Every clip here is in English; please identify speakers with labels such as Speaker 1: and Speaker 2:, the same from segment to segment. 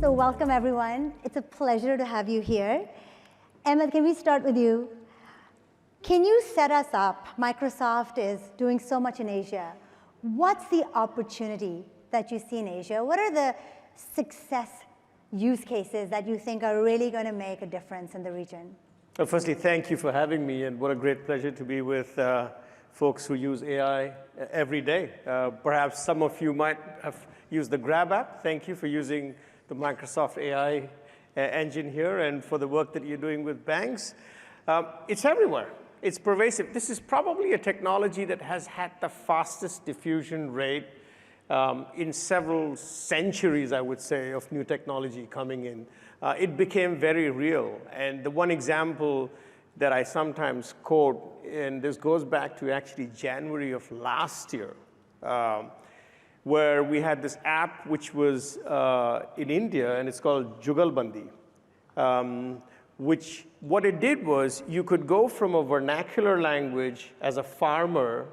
Speaker 1: So welcome, everyone. It's a pleasure to have you here. Ahmed, can we start with you? Can you set us up? Microsoft is doing so much in Asia. What's the opportunity that you see in Asia? What are the success use cases that you think are really going to make a difference in the region?
Speaker 2: Well, firstly, thank you for having me, and what a great pleasure to be with folks who use AI every day. Perhaps some of you might have used the Grab app. Thank you for using the Microsoft AI engine here and for the work that you're doing with banks. It's everywhere. It's pervasive. This is probably a technology that has had the fastest diffusion rate in several centuries, I would say, of new technology coming in. It became very real. And the one example that I sometimes quote, and this goes back to actually January of last year, where we had this app which was in India, and it's called Jugalbandi, which what it did was you could go from a vernacular language as a farmer,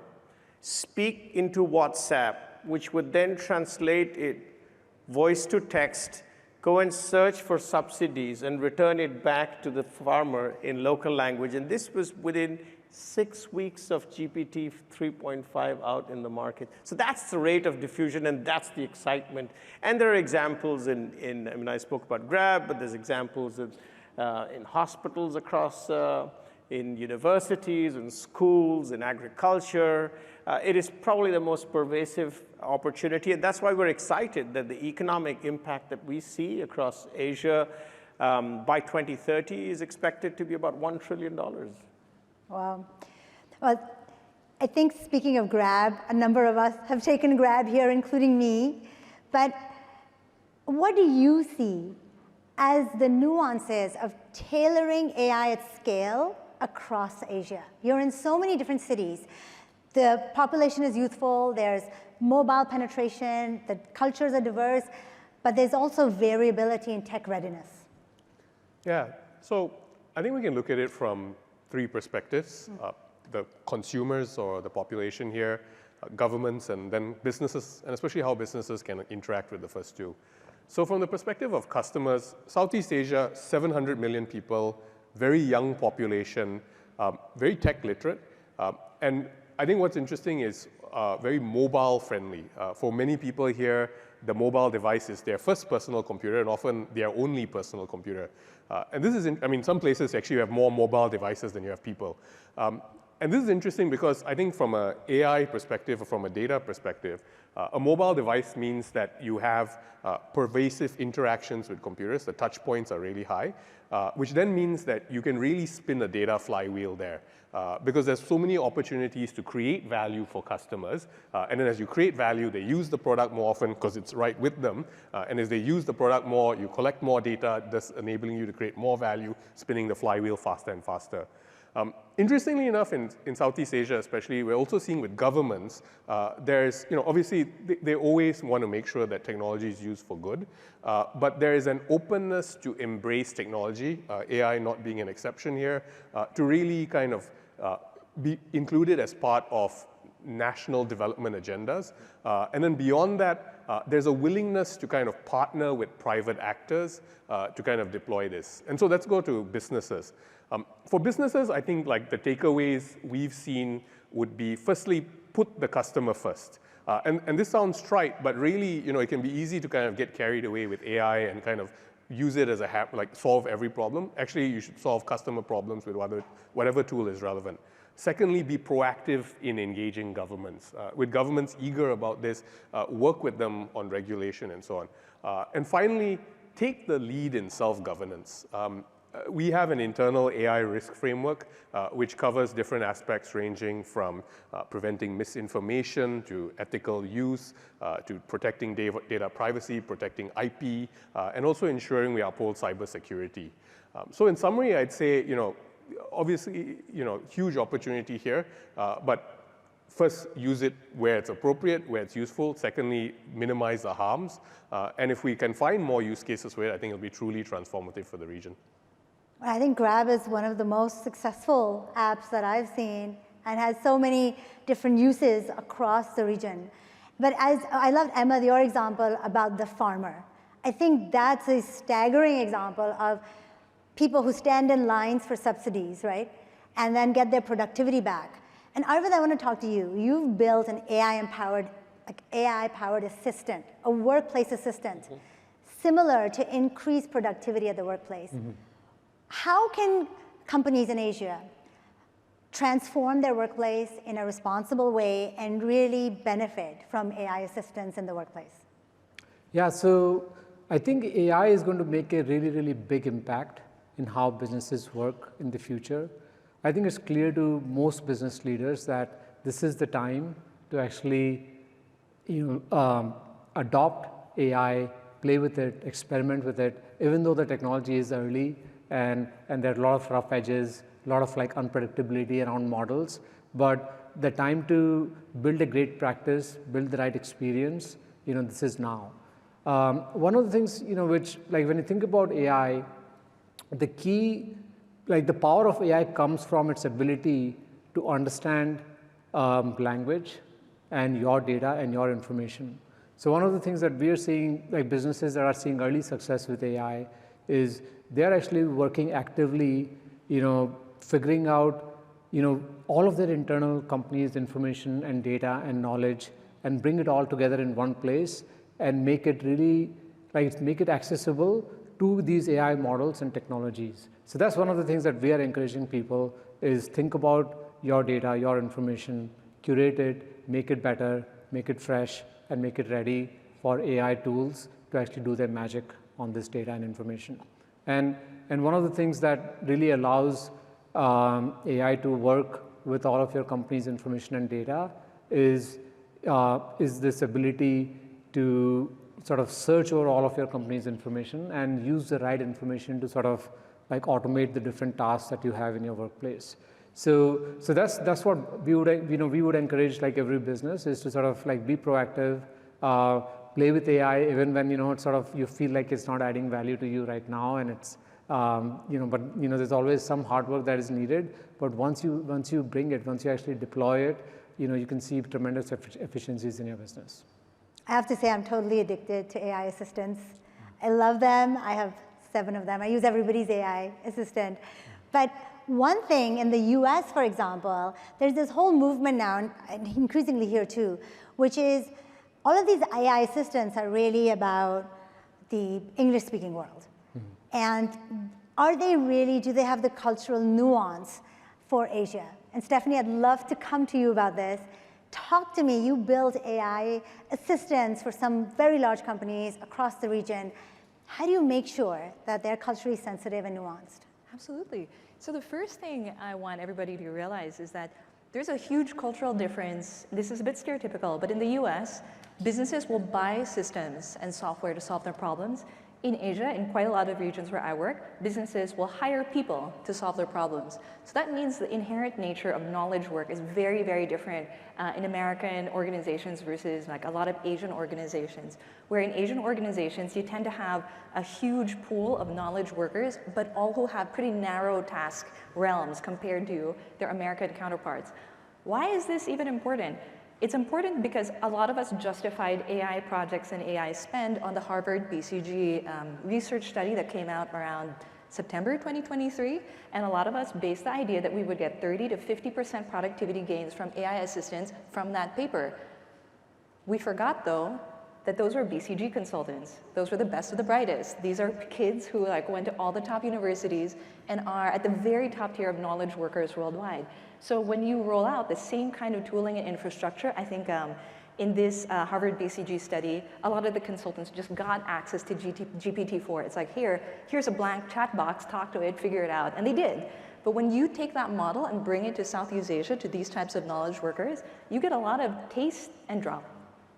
Speaker 2: speak into WhatsApp, which would then translate it voice to text, go and search for subsidies, and return it back to the farmer in local language. And this was within 6 weeks of GPT 3.5 out in the market. So that's the rate of diffusion, and that's the excitement. And there are examples I mean, I spoke about Grab, but there's examples in hospitals across, in universities, in schools, in agriculture. It is probably the most pervasive opportunity, and that's why we're excited that the economic impact that we see across Asia by 2030 is expected to be about $1 trillion.
Speaker 1: Wow. Well, I think speaking of Grab, a number of us have taken Grab here, including me. But what do you see as the nuances of tailoring AI at scale across Asia? You're in so many different cities. The population is youthful, there's mobile penetration, the cultures are diverse, but there's also variability in tech readiness.
Speaker 3: Yeah, so I think we can look at it from 3 perspectives. The consumers or the population here, governments, and then businesses, and especially how businesses can interact with the first 2. So from the perspective of customers, Southeast Asia, 700 million people, very young population, very tech literate. And I think what's interesting is very mobile friendly. For many people here, the mobile device is their first personal computer and often their only personal computer. And this is, I mean, some places actually have more mobile devices than you have people. And this is interesting because I think from an AI perspective or from a data perspective, a mobile device means that you have pervasive interactions with computers. The touch points are really high, which then means that you can really spin a data flywheel there. Because there's so many opportunities to create value for customers. And then as you create value, they use the product more often because it's right with them. And as they use the product more, you collect more data, thus enabling you to create more value, spinning the flywheel faster and faster. Interestingly enough, in Southeast Asia especially, we're also seeing with governments, there's, obviously they always want to make sure that technology is used for good, but there is an openness to embrace technology, AI not being an exception here, to really kind of be included as part of national development agendas. And then beyond that, there's a willingness to kind of partner with private actors to kind of deploy this. And so let's go to businesses. For businesses, I think like the takeaways we've seen would be, firstly, put the customer first. And this sounds trite, but really, it can be easy to kind of get carried away with AI and kind of use it as like solve every problem. Actually, you should solve customer problems with whatever tool is relevant. Secondly, be proactive in engaging governments. With governments eager about this, work with them on regulation and so on. And finally, take the lead in self-governance. We have an internal AI risk framework, which covers different aspects ranging from preventing misinformation to ethical use, to protecting data privacy, protecting IP, and also ensuring we uphold cybersecurity. So in summary, I'd say, obviously, huge opportunity here, but first, use it where it's appropriate, where it's useful. Secondly, minimize the harms. And if we can find more use cases for it, I think it'll be truly transformative for the region.
Speaker 1: I think Grab is one of the most successful apps that I've seen and has so many different uses across the region. But as I loved, Emma, your example about the farmer. I think that's a staggering example of people who stand in lines for subsidies, right? And then get their productivity back. And Arvind, I want to talk to you. You've built an AI-powered assistant, a workplace assistant, similar to increase productivity at the workplace. How can companies in Asia transform their workplace in a responsible way and really benefit from AI assistance in the workplace?
Speaker 4: Yeah, so I think AI is going to make a really, really big impact in how businesses work in the future. I think it's clear to most business leaders that this is the time to actually adopt AI, play with it, experiment with it, even though the technology is early and there are a lot of rough edges, a lot of like unpredictability around models. But the time to build a great practice, build the right experience, this is now. One of the things, which like when you think about AI, the key, like the power of AI comes from its ability to understand language and your data and your information. So one of the things that we are seeing, like businesses that are seeing early success with AI, is they're actually working actively, figuring out, all of their internal companies' information and data and knowledge, and bring it all together in one place and make it really, make it accessible to these AI models and technologies. So that's one of the things that we are encouraging people is think about your data, your information, curate it, make it better, make it fresh, and make it ready for AI tools to actually do their magic on this data and information. And one of the things that really allows AI to work with all of your company's information and data is this ability to sort of search over all of your company's information and use the right information to sort of like automate the different tasks that you have in your workplace. So that's what we would encourage like every business is to sort of like be proactive, play with AI even when it's sort of you feel like it's not adding value to you right now, and it's but there's always some hard work that is needed. But once you bring it, once you actually deploy it, you can see tremendous efficiencies in your business.
Speaker 1: I have to say I'm totally addicted to AI assistants. I love them. I have 7 of them. I use everybody's AI assistant. But one thing in the US, for example, there's this whole movement now, and increasingly here too, which is all of these AI assistants are really about the English-speaking world. And are they really, do they have the cultural nuance for Asia? And Stephanie, I'd love to come to you about this. Talk to me, you build AI assistants for some very large companies across the region. How do you make sure that they're culturally sensitive and nuanced?
Speaker 5: Absolutely. So the first thing I want everybody to realize is that there's a huge cultural difference. This is a bit stereotypical, but in the US, businesses will buy systems and software to solve their problems. In Asia, in quite a lot of regions where I work, businesses will hire people to solve their problems. So that means the inherent nature of knowledge work is very, very different in American organizations versus like a lot of Asian organizations. Where in Asian organizations, you tend to have a huge pool of knowledge workers, but all who have pretty narrow task realms compared to their American counterparts. Why is this even important? It's important because a lot of us justified AI projects and AI spend on the Harvard BCG research study that came out around September 2023, and a lot of us based the idea that we would get 30 to 50% productivity gains from AI assistance from that paper. We forgot though that those were BCG consultants. Those were the best of the brightest. These are kids who went to all the top universities and are at the very top tier of knowledge workers worldwide. So when you roll out the same kind of tooling and infrastructure, I think in this Harvard BCG study, a lot of the consultants just got access to GPT-4. It's like, here's a blank chat box, talk to it, figure it out, and they did. But when you take that model and bring it to Southeast Asia, to these types of knowledge workers, you get a lot of taste and drop.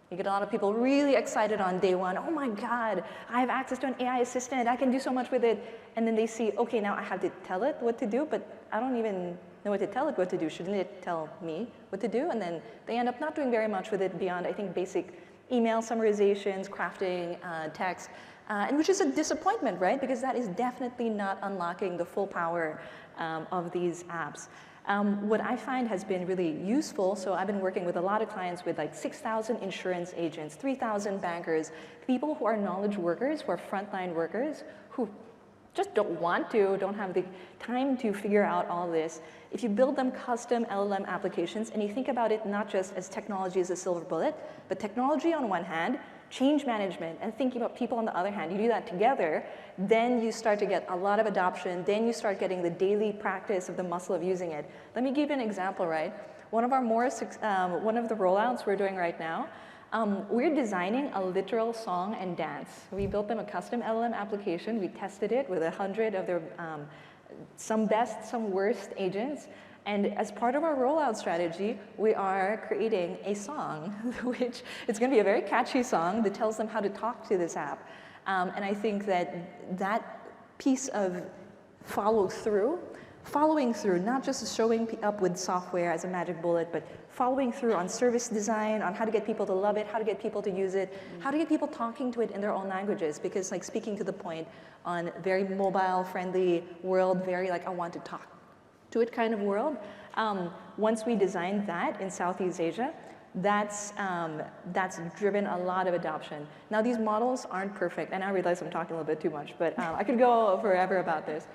Speaker 5: You get a lot of people really excited on day one. Oh my God, I have access to an AI assistant. I can do so much with it. And then they see, okay, now I have to tell it what to do, but I don't even know what to tell it what to do. Shouldn't it tell me what to do? And then they end up not doing very much with it beyond, I think, basic email summarizations, crafting text, and which is a disappointment, right? Because that is definitely not unlocking the full power of these apps. What I find has been really useful, so I've been working with a lot of clients with like 6,000 insurance agents, 3,000 bankers, people who are knowledge workers, who are frontline workers, who just don't have the time to figure out all this. If you build them custom LLM applications and you think about it not just as technology as a silver bullet, but technology on one hand, change management, and thinking about people on the other hand, you do that together, then you start to get a lot of adoption, then you start getting the daily practice of the muscle of using it. Let me give you an example, right? One of the rollouts we're doing right now, we're designing a literal song and dance. We built them a custom LLM application. We tested it with 100 of their some best, some worst agents. And as part of our rollout strategy, we are creating a song, which it's going to be a very catchy song that tells them how to talk to this app. And I think that that piece of following through, not just showing up with software as a magic bullet, but following through on service design, on how to get people to love it, how to get people to use it, how to get people talking to it in their own languages, because like speaking to the point on very mobile friendly world, very like I want to talk to it kind of world. Once we designed that in Southeast Asia, that's driven a lot of adoption. Now these models aren't perfect, and I realize I'm talking a little bit too much, but I could go forever about this.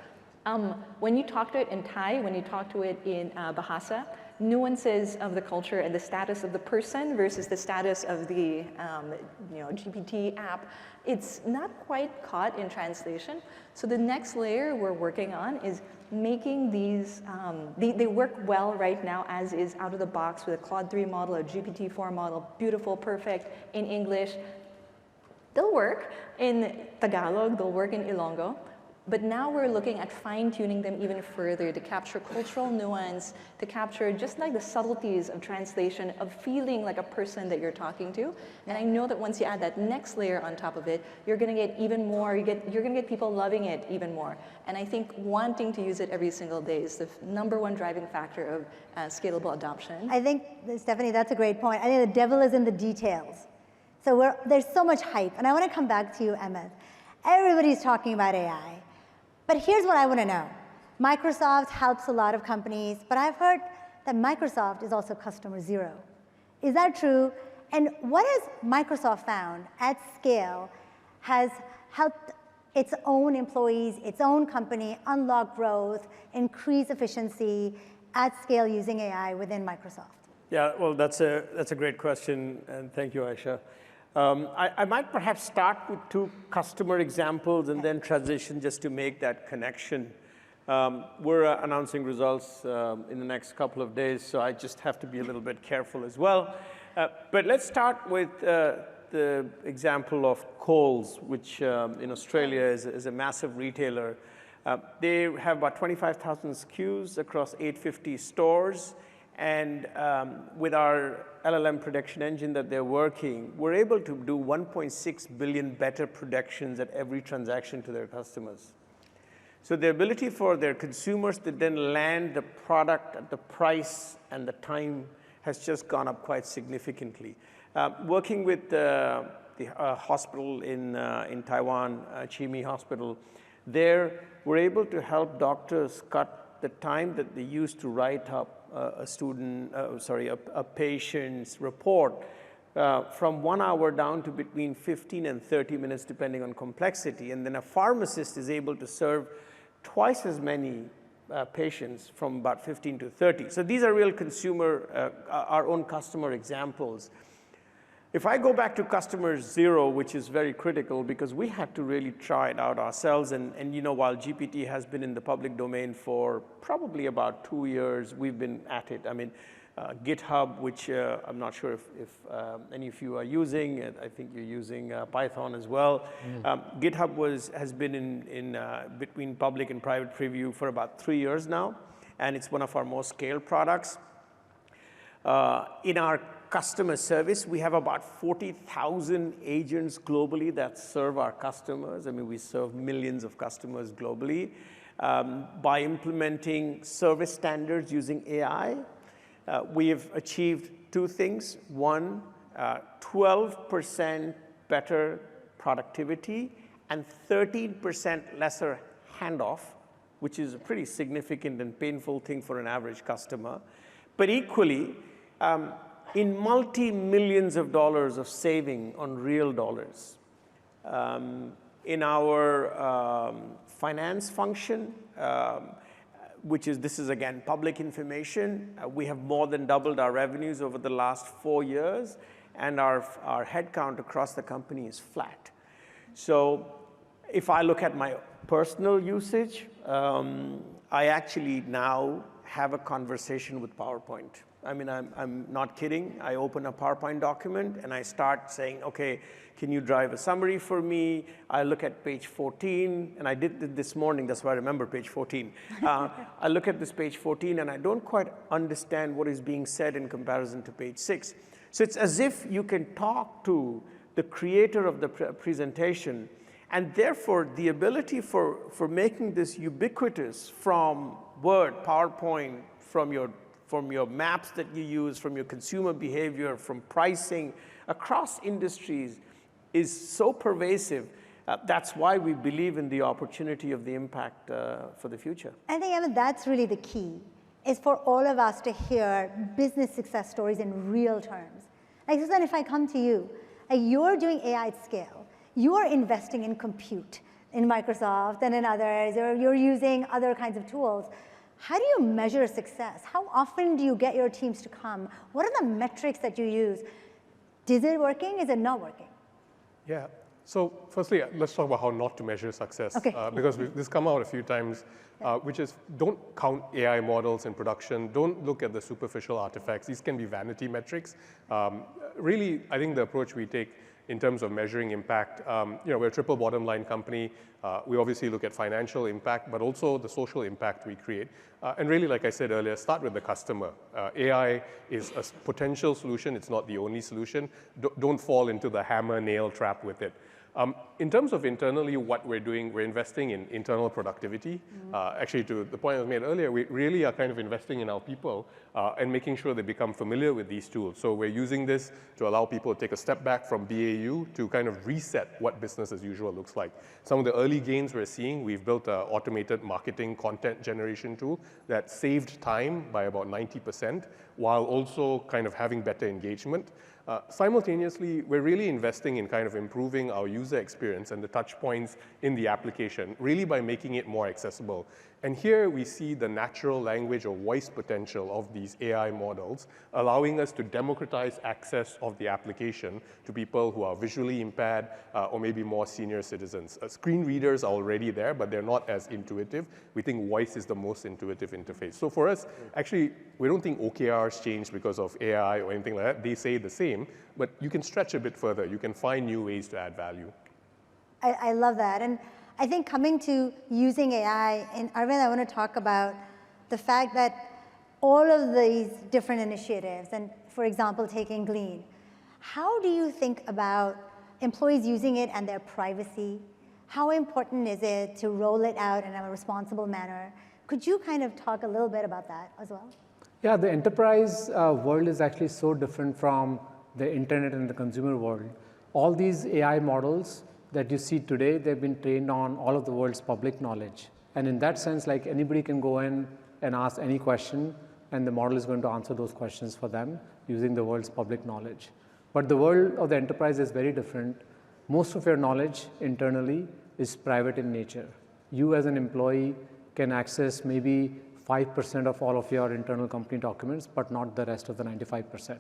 Speaker 5: When you talk to it in Thai, when you talk to it in Bahasa, nuances of the culture and the status of the person versus the status of the GPT app, it's not quite caught in translation. So the next layer we're working on is making these, they work well right now as is out of the box with a Claude 3 model, a GPT-4 model, beautiful, perfect in English. They'll work in Tagalog, they'll work in Ilonggo. But now we're looking at fine-tuning them even further to capture cultural nuance, to capture just like the subtleties of translation, of feeling like a person that you're talking to. And I know that once you add that next layer on top of it, you're gonna get even more, you're gonna get people loving it even more. And I think wanting to use it every single day is the #1 driving factor of scalable adoption.
Speaker 1: I think, Stephanie, that's a great point. I think the devil is in the details. So there's so much hype. And I want to come back to you, Ahmed. Everybody's talking about AI. But here's what I want to know. Microsoft helps a lot of companies, but I've heard that Microsoft is also customer zero. Is that true? And what has Microsoft found at scale has helped its own employees, its own company unlock growth, increase efficiency at scale using AI within Microsoft?
Speaker 2: Yeah, well, that's a great question, and thank you, Ayesha. I might perhaps start with 2 customer examples and then transition just to make that connection. We're announcing results in the next couple of days, so I just have to be a little bit careful as well. But let's start with the example of Coles, which in Australia is a massive retailer. They have about 25,000 SKUs across 850 stores. And with our LLM prediction engine that they're working, we're able to do 1.6 billion better predictions at every transaction to their customers. So the ability for their consumers to then land the product at the price and the time has just gone up quite significantly. Working with the hospital in Taiwan, Chimi Hospital, there we're able to help doctors cut the time that they used to write up a patient's report from 1 hour down to between 15 and 30 minutes, depending on complexity. And then a pharmacist is able to serve twice as many patients from about 15 to 30. So these are real consumer, our own customer examples. If I go back to customer zero, which is very critical because we had to really try it out ourselves, and while GPT has been in the public domain for probably about 2 years, we've been at it. I mean, GitHub, which I'm not sure if any of you are using, I think you're using Python as well. GitHub has been in between public and private preview for about 3 years now, and it's one of our most scaled products. In our customer service, we have about 40,000 agents globally that serve our customers. I mean, we serve millions of customers globally. By implementing service standards using AI, we have achieved 2 things. One, 12% better productivity and 13% lesser handoff which is a pretty significant and painful thing for an average customer. But equally, in multi-millions of dollars of saving on real dollars. In our finance function, this is again public information, we have more than doubled our revenues over the last 4 years, and our headcount across the company is flat. So if I look at my personal usage, I actually now have a conversation with PowerPoint. I mean, I'm not kidding. I open a PowerPoint document and I start saying, okay, can you drive a summary for me? I look at page 14, and I did it this morning, that's why I remember page 14. I look at this page 14 and I don't quite understand what is being said in comparison to page 6. So it's as if you can talk to the creator of the presentation, and therefore the ability for making this ubiquitous from Word, PowerPoint, from your maps that you use, from your consumer behavior, from pricing, across industries is so pervasive. That's why we believe in the opportunity of the impact for the future.
Speaker 1: I think, Ahmed, that's really the key, is for all of us to hear business success stories in real terms. Like, Suthen, if I come to you, you're doing AI at scale. You are investing in compute in Microsoft and in others, or you're using other kinds of tools. How do you measure success? How often do you get your teams to come? What are the metrics that you use? Is it working? Is it not working?
Speaker 3: Yeah. So firstly, let's talk about how not to measure success.
Speaker 1: Okay.
Speaker 3: Because this has come out a few times, which is don't count AI models in production. Don't look at the superficial artifacts. These can be vanity metrics. Really, I think the approach we take in terms of measuring impact, we're a triple bottom line company. We obviously look at financial impact, but also the social impact we create. And really, like I said earlier, start with the customer. AI is a potential solution. It's not the only solution. Don't fall into the hammer nail trap with it. In terms of internally what we're doing, we're investing in internal productivity. Actually, to the point I made earlier, we really are kind of investing in our people and making sure they become familiar with these tools. So we're using this to allow people to take a step back from BAU to kind of reset what business as usual looks like. Some of the early gains we're seeing, we've built an automated marketing content generation tool that saved time by about 90%, while also kind of having better engagement. Simultaneously, we're really investing in kind of improving our user experience and the touch points in the application, really by making it more accessible. And here we see the natural language or voice potential of these AI models, allowing us to democratize access of the application to people who are visually impaired or maybe more senior citizens. Screen readers are already there, but they're not as intuitive. We think voice is the most intuitive interface. So for us, actually, we don't think OKRs change because of AI or anything like that. They say the same, but you can stretch a bit further. You can find new ways to add value.
Speaker 1: I love that. And I think coming to using AI, and Arvind, I want to talk about the fact that all of these different initiatives, and for example, taking Glean, how do you think about employees using it and their privacy? How important is it to roll it out in a responsible manner? Could you kind of talk a little bit about that as well?
Speaker 4: Yeah, the enterprise world is actually so different from the internet and the consumer world. All these AI models that you see today, they've been trained on all of the world's public knowledge. And in that sense, like anybody can go in and ask any question, and the model is going to answer those questions for them using the world's public knowledge. But the world of the enterprise is very different. Most of your knowledge internally is private in nature. You as an employee can access maybe 5% of all of your internal company documents, but not the rest of the 95%.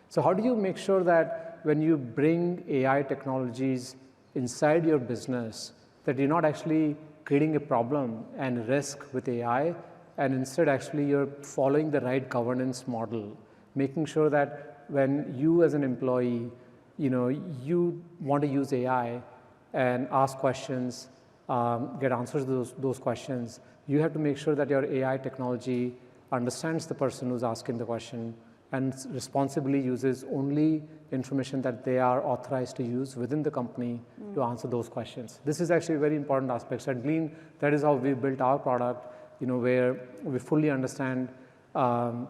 Speaker 4: So how do you make sure that when you bring AI technologies inside your business, that you're not actually creating a problem and risk with AI, and instead actually you're following the right governance model, making sure that when you as an employee, you want to use AI and ask questions, get answers to those questions, you have to make sure that your AI technology understands the person who's asking the question and responsibly uses only information that they are authorized to use within the company to answer those questions. This is actually a very important aspect. So at Glean, that is how we built our product, where we fully understand an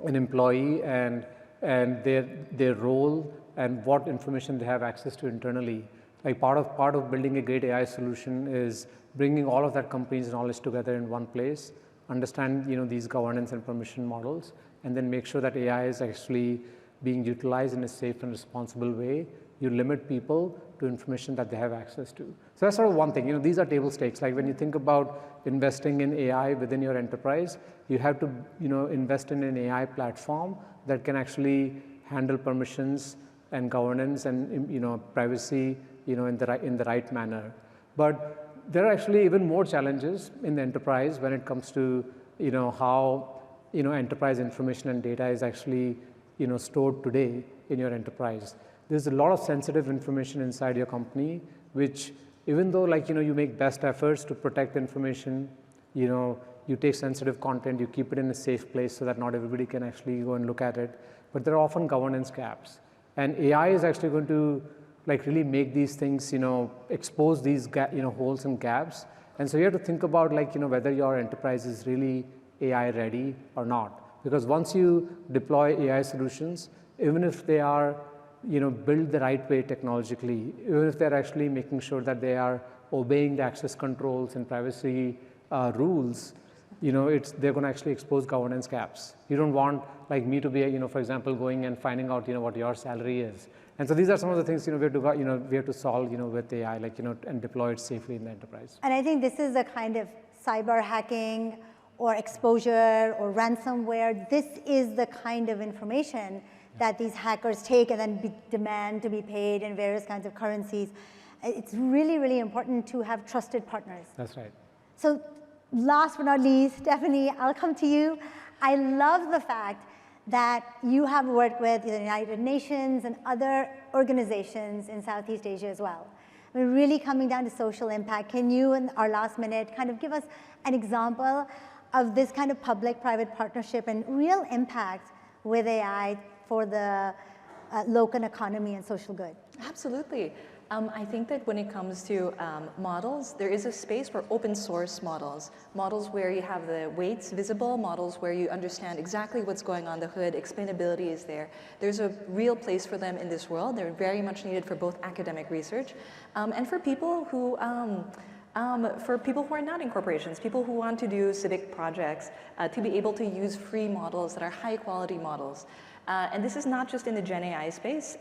Speaker 4: employee and their role and what information they have access to internally. Like part of building a great AI solution is bringing all of that company's knowledge together in one place, understand these governance and permission models, and then make sure that AI is actually being utilized in a safe and responsible way. You limit people to information that they have access to. So that's sort of one thing. These are table stakes. Like when you think about investing in AI within your enterprise, you have to invest in an AI platform that can actually handle permissions and governance and privacy in the right manner. But there are actually even more challenges in the enterprise when it comes to how enterprise information and data is actually stored today in your enterprise. There's a lot of sensitive information inside your company, which even though you make best efforts to protect information, you take sensitive content, you keep it in a safe place so that not everybody can actually go and look at it, but there are often governance gaps. And AI is actually going to really make these things, expose these holes and gaps. And so you have to think about whether your enterprise is really AI ready or not. Because once you deploy AI solutions, even if they are built the right way technologically, even if they're actually making sure that they are obeying the access controls and privacy rules, they're going to actually expose governance gaps. You don't want me to be, for example, going and finding out, what your salary is. And so these are some of the things, we have to solve, with AI, and deploy it safely in the enterprise.
Speaker 1: And I think this is a kind of cyber hacking or exposure or ransomware. This is the kind of information that these hackers take and then demand to be paid in various kinds of currencies. It's really, really important to have trusted partners.
Speaker 4: That's right.
Speaker 1: So last but not least, Stephanie, I'll come to you. I love the fact that you have worked with the United Nations and other organizations in Southeast Asia as well. We're really coming down to social impact. Can you, in our last minute, kind of give us an example of this kind of public-private partnership and real impact with AI for the local economy and social good?
Speaker 5: Absolutely. I think that when it comes to models, there is a space for open source models. Models where you have the weights visible, models where you understand exactly what's going on the hood, explainability is there. There's a real place for them in this world. They're very much needed for both academic research and for people who are not in corporations, people who want to do civic projects, to be able to use free models that are high quality models. And this is not just in the Gen AI space.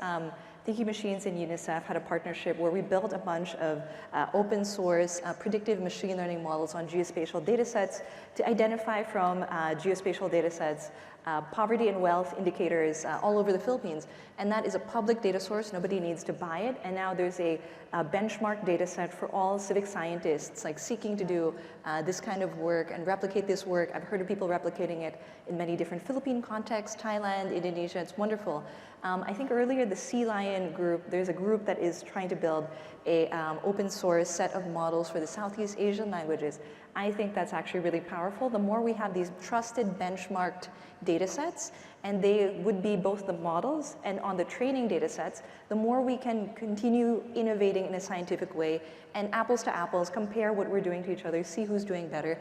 Speaker 5: Thinking Machines and UNICEF had a partnership where we built a bunch of open source predictive machine learning models on geospatial data sets to identify from geospatial data sets poverty and wealth indicators all over the Philippines. And that is a public data source. Nobody needs to buy it. And now there's a benchmark data set for all civic scientists seeking to do this kind of work and replicate this work. I've heard of people replicating it in many different Philippine contexts, Thailand, Indonesia. It's wonderful. I think earlier the Sea Lion group, there's a group that is trying to build a open source set of models for the Southeast Asian languages. I think that's actually really powerful. The more we have these trusted benchmarked data sets, and they would be both the models and on the training data sets, the more we can continue innovating in a scientific way and apples to apples, compare what we're doing to each other, see who's doing better.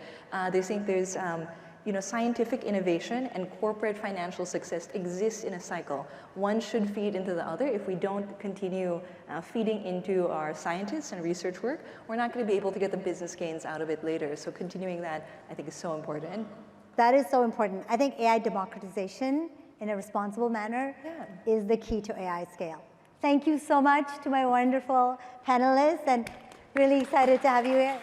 Speaker 5: They think there's scientific innovation and corporate financial success exists in a cycle. One should feed into the other. If we don't continue feeding into our scientists and research work, we're not going to be able to get the business gains out of it later. So continuing that, I think, is so important.
Speaker 1: That is so important. I think AI democratization in a responsible manner is the key to AI scale. Thank you so much to my wonderful panelists, and really excited to have you here.